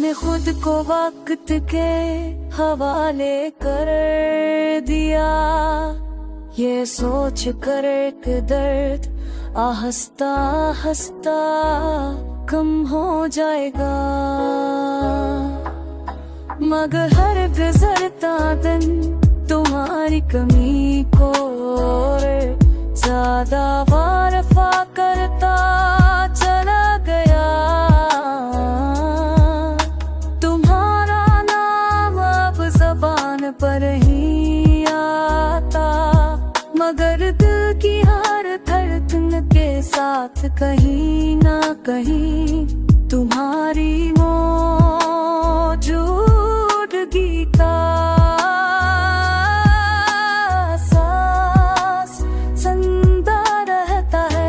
मैंने खुद को वक्त के हवाले कर दिया, ये सोच कर एक दर्द आहिस्ता आहिस्ता कम हो जाएगा। मगर हर गुजरता दिन तुम्हारी कमी को ज्यादा वारफा करता चला गया। तुम्हारा नाम अब ज़बान पर ही आता, मगर दिल की हर धड़कन के साथ कहीं ना कहीं तुम्हारी मौजूदगी का एहसास जिंदा रहता है।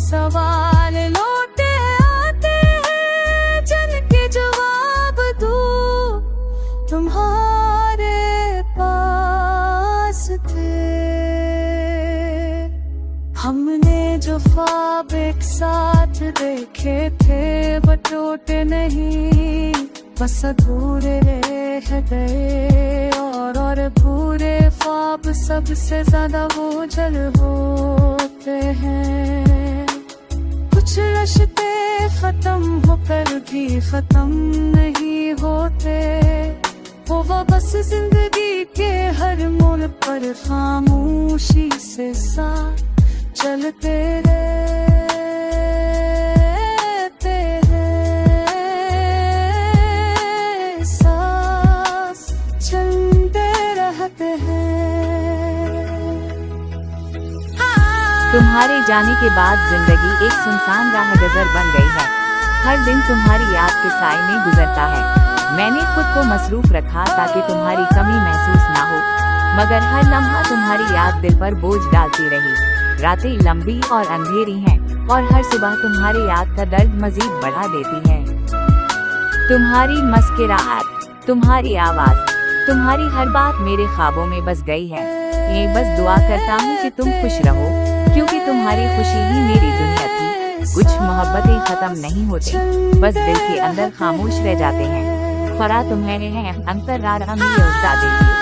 सवाल लौटे आते हैं जिनके जवाब दूं तुम्हारे पास थे। हमने जो ख्वाब एक साथ देखे थे वो टूटे नहीं, बस अधूरे रह गए। और पूरे ख्वाब सबसे ज्यादा बोझल होते हैं। कुछ रिश्ते खत्म होकर भी खत्म नहीं होते, वो बस जिंदगी के हर मोड़ पर खामोशी से साथ चलते रहते हैं। सांस चलते रहते हैं। तुम्हारे जाने के बाद जिंदगी एक सुनसान राह गुजर बन गई है। हर दिन तुम्हारी याद के साए में गुजरता है। मैंने खुद को मसरूफ रखा ताकि तुम्हारी कमी महसूस ना हो, मगर हर लम्हा तुम्हारी याद दिल पर बोझ डालती रही। रातें लंबी और अंधेरी हैं और हर सुबह तुम्हारी याद का दर्द मजीद बढ़ा देती है। तुम्हारी मुस्कुराहट, तुम्हारी आवाज, तुम्हारी हर बात मेरे ख्वाबों में बस गई है। ये बस दुआ करता हूँ कि तुम खुश रहो, क्योंकि तुम्हारी खुशी ही मेरी दुनिया थी। कुछ मोहब्बतें खत्म नहीं होती, बस दिल के अंदर खामोश रह जाते हैं। खुदा तुम्हें है अंतरारा में उड़ा देती।